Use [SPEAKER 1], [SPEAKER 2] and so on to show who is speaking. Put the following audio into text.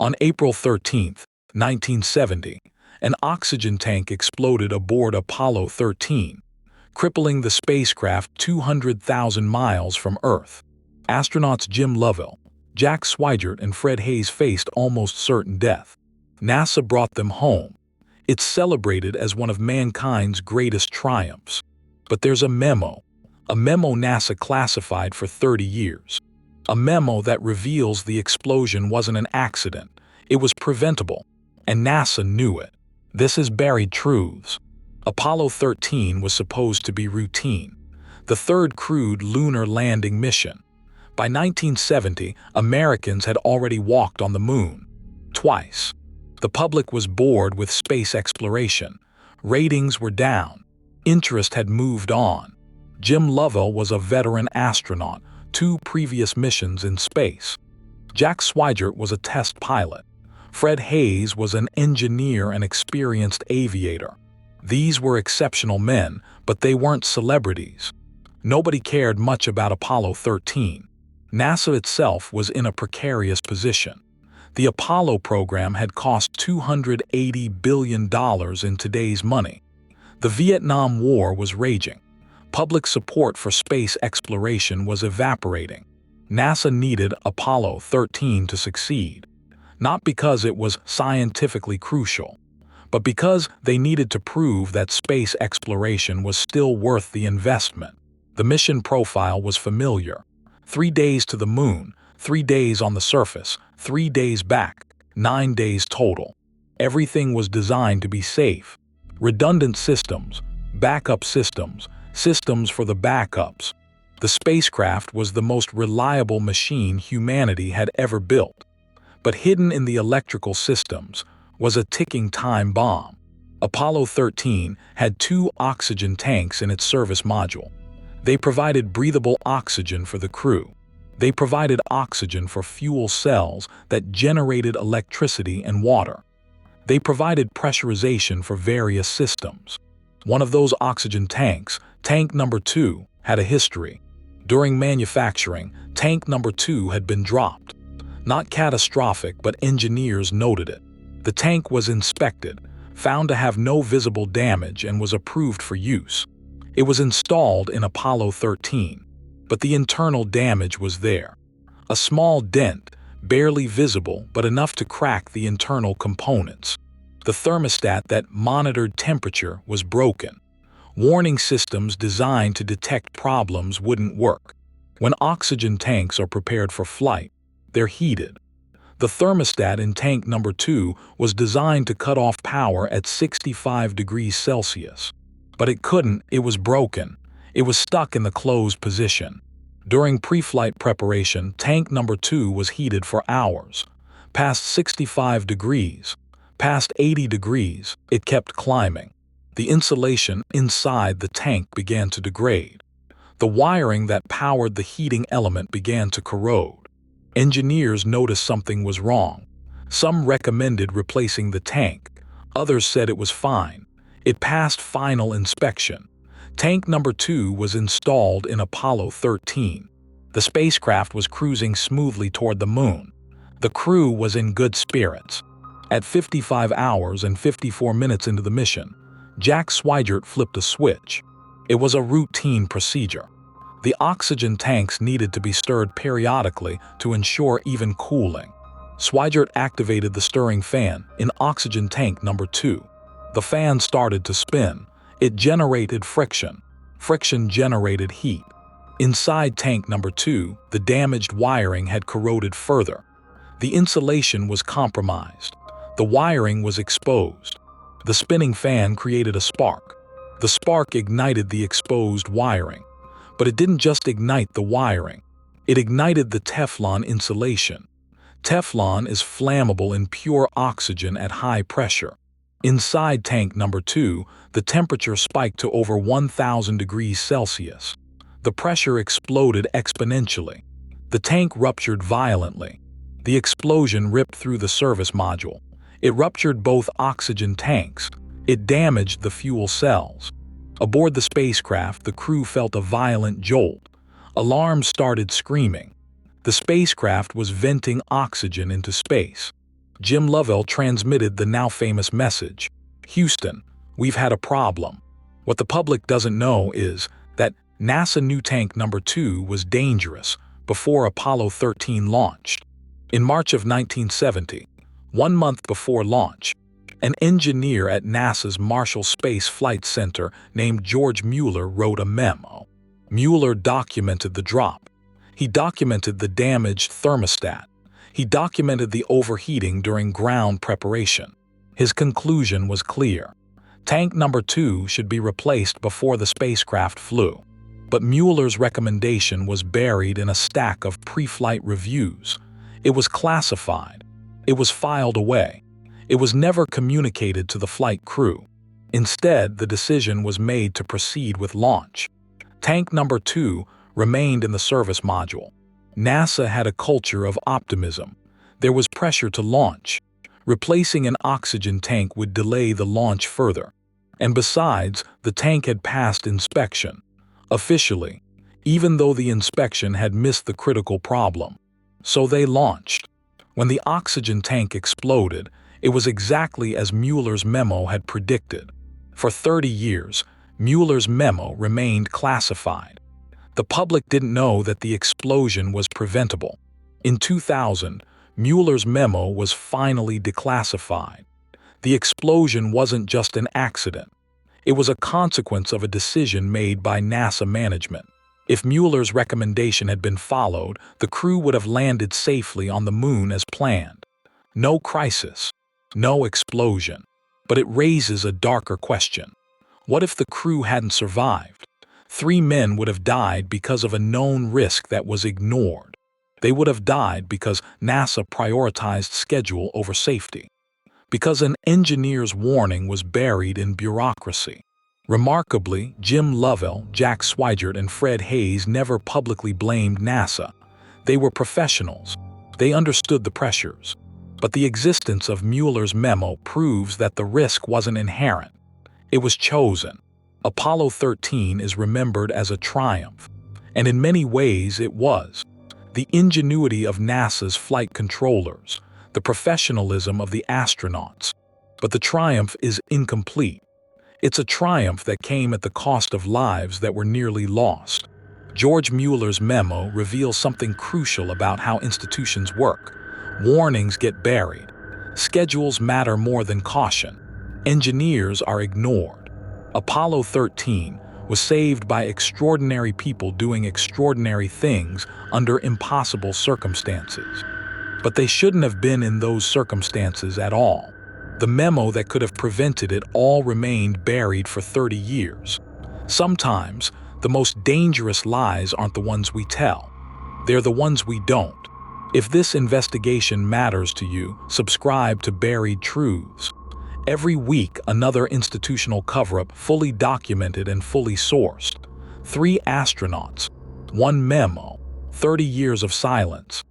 [SPEAKER 1] On April 13, 1970, an oxygen tank exploded aboard Apollo 13, crippling the spacecraft 200,000 miles from Earth. Astronauts Jim Lovell, Jack Swigert, and Fred Haise faced almost certain death. NASA brought them home. It's celebrated as one of mankind's greatest triumphs. But there's a memo NASA classified for 30 years. A memo that reveals the explosion wasn't an accident. It was preventable, and NASA knew it. This is buried truths. Apollo 13 was supposed to be routine, the third crewed lunar landing mission. By 1970, Americans had already walked on the moon. Twice. The public was bored with space exploration. Ratings were down. Interest had moved on. Jim Lovell was a veteran astronaut, 2 previous missions in space. Jack Swigert was a test pilot. Fred Haise was an engineer and experienced aviator. These were exceptional men, but they weren't celebrities. Nobody cared much about Apollo 13. NASA itself was in a precarious position. The Apollo program had cost $280 billion in today's money. The Vietnam War was raging. Public support for space exploration was evaporating. NASA needed Apollo 13 to succeed, not because it was scientifically crucial, but because they needed to prove that space exploration was still worth the investment. The mission profile was familiar. 3 days to the moon, 3 days on the surface, 3 days back, 9 days total. Everything was designed to be safe. Redundant systems, backup systems, systems for the backups. The spacecraft was the most reliable machine humanity had ever built. But hidden in the electrical systems was a ticking time bomb. Apollo 13 had 2 oxygen tanks in its service module. They provided breathable oxygen for the crew. They provided oxygen for fuel cells that generated electricity and water. They provided pressurization for various systems. One of those oxygen tanks, tank number 2, had a history. During manufacturing, tank number 2 had been dropped. Not catastrophic, but engineers noted it. The tank was inspected, found to have no visible damage, and was approved for use. It was installed in Apollo 13, but the internal damage was there. A small dent, barely visible, but enough to crack the internal components. The thermostat that monitored temperature was broken. Warning systems designed to detect problems wouldn't work. When oxygen tanks are prepared for flight, they're heated. The thermostat in tank number 2 was designed to cut off power at 65 degrees Celsius. But it couldn't, it was broken. It was stuck in the closed position. During pre-flight preparation, tank number 2 was heated for hours. Past 65 degrees, past 80 degrees, it kept climbing. The insulation inside the tank began to degrade. The wiring that powered the heating element began to corrode. Engineers noticed something was wrong. Some recommended replacing the tank. Others said it was fine. It passed final inspection. Tank number 2 was installed in Apollo 13. The spacecraft was cruising smoothly toward the moon. The crew was in good spirits. At 55 hours and 54 minutes into the mission, Jack Swigert flipped a switch. It was a routine procedure. The oxygen tanks needed to be stirred periodically to ensure even cooling. Swigert activated the stirring fan in oxygen tank number 2. The fan started to spin. It generated friction. Friction generated heat. Inside tank number 2, the damaged wiring had corroded further. The insulation was compromised. The wiring was exposed. The spinning fan created a spark. The spark ignited the exposed wiring. But it didn't just ignite the wiring. It ignited the Teflon insulation. Teflon is flammable in pure oxygen at high pressure. Inside tank number 2, the temperature spiked to over 1,000 degrees Celsius. The pressure exploded exponentially. The tank ruptured violently. The explosion ripped through the service module. It ruptured both oxygen tanks. It damaged the fuel cells. Aboard the spacecraft, the crew felt a violent jolt. Alarms started screaming. The spacecraft was venting oxygen into space. Jim Lovell transmitted the now-famous message, "Houston, we've had a problem." What the public doesn't know is that NASA knew tank number 2 was dangerous before Apollo 13 launched. In March of 1970, 1 month before launch, an engineer at NASA's Marshall Space Flight Center named George Mueller wrote a memo. Mueller documented the drop. He documented the damaged thermostat. He documented the overheating during ground preparation. His conclusion was clear. Tank number 2 should be replaced before the spacecraft flew. But Mueller's recommendation was buried in a stack of pre-flight reviews. It was classified. It was filed away. It was never communicated to the flight crew. Instead, the decision was made to proceed with launch. Tank number 2 remained in the service module. NASA had a culture of optimism. There was pressure to launch. Replacing an oxygen tank would delay the launch further. And besides, the tank had passed inspection. Officially, even though the inspection had missed the critical problem. So they launched. When the oxygen tank exploded, it was exactly as Mueller's memo had predicted. For 30 years, Mueller's memo remained classified. The public didn't know that the explosion was preventable. In 2000, Mueller's memo was finally declassified. The explosion wasn't just an accident. It was a consequence of a decision made by NASA management. If Mueller's recommendation had been followed, the crew would have landed safely on the moon as planned. No crisis, no explosion. But it raises a darker question. What if the crew hadn't survived? 3 men would have died because of a known risk that was ignored. They would have died because NASA prioritized schedule over safety. Because an engineer's warning was buried in bureaucracy. Remarkably, Jim Lovell, Jack Swigert, and Fred Haise never publicly blamed NASA. They were professionals. They understood the pressures. But the existence of Mueller's memo proves that the risk wasn't inherent. It was chosen. Apollo 13 is remembered as a triumph. And in many ways it was. The ingenuity of NASA's flight controllers, the professionalism of the astronauts. But the triumph is incomplete. It's a triumph that came at the cost of lives that were nearly lost. George Mueller's memo reveals something crucial about how institutions work. Warnings get buried. Schedules matter more than caution. Engineers are ignored. Apollo 13 was saved by extraordinary people doing extraordinary things under impossible circumstances. But they shouldn't have been in those circumstances at all. The memo that could have prevented it all remained buried for 30 years. Sometimes, the most dangerous lies aren't the ones we tell. They're the ones we don't. If this investigation matters to you, subscribe to Buried Truths. Every week, another institutional cover-up, fully documented and fully sourced. 3 astronauts, 1 memo, 30 years of silence.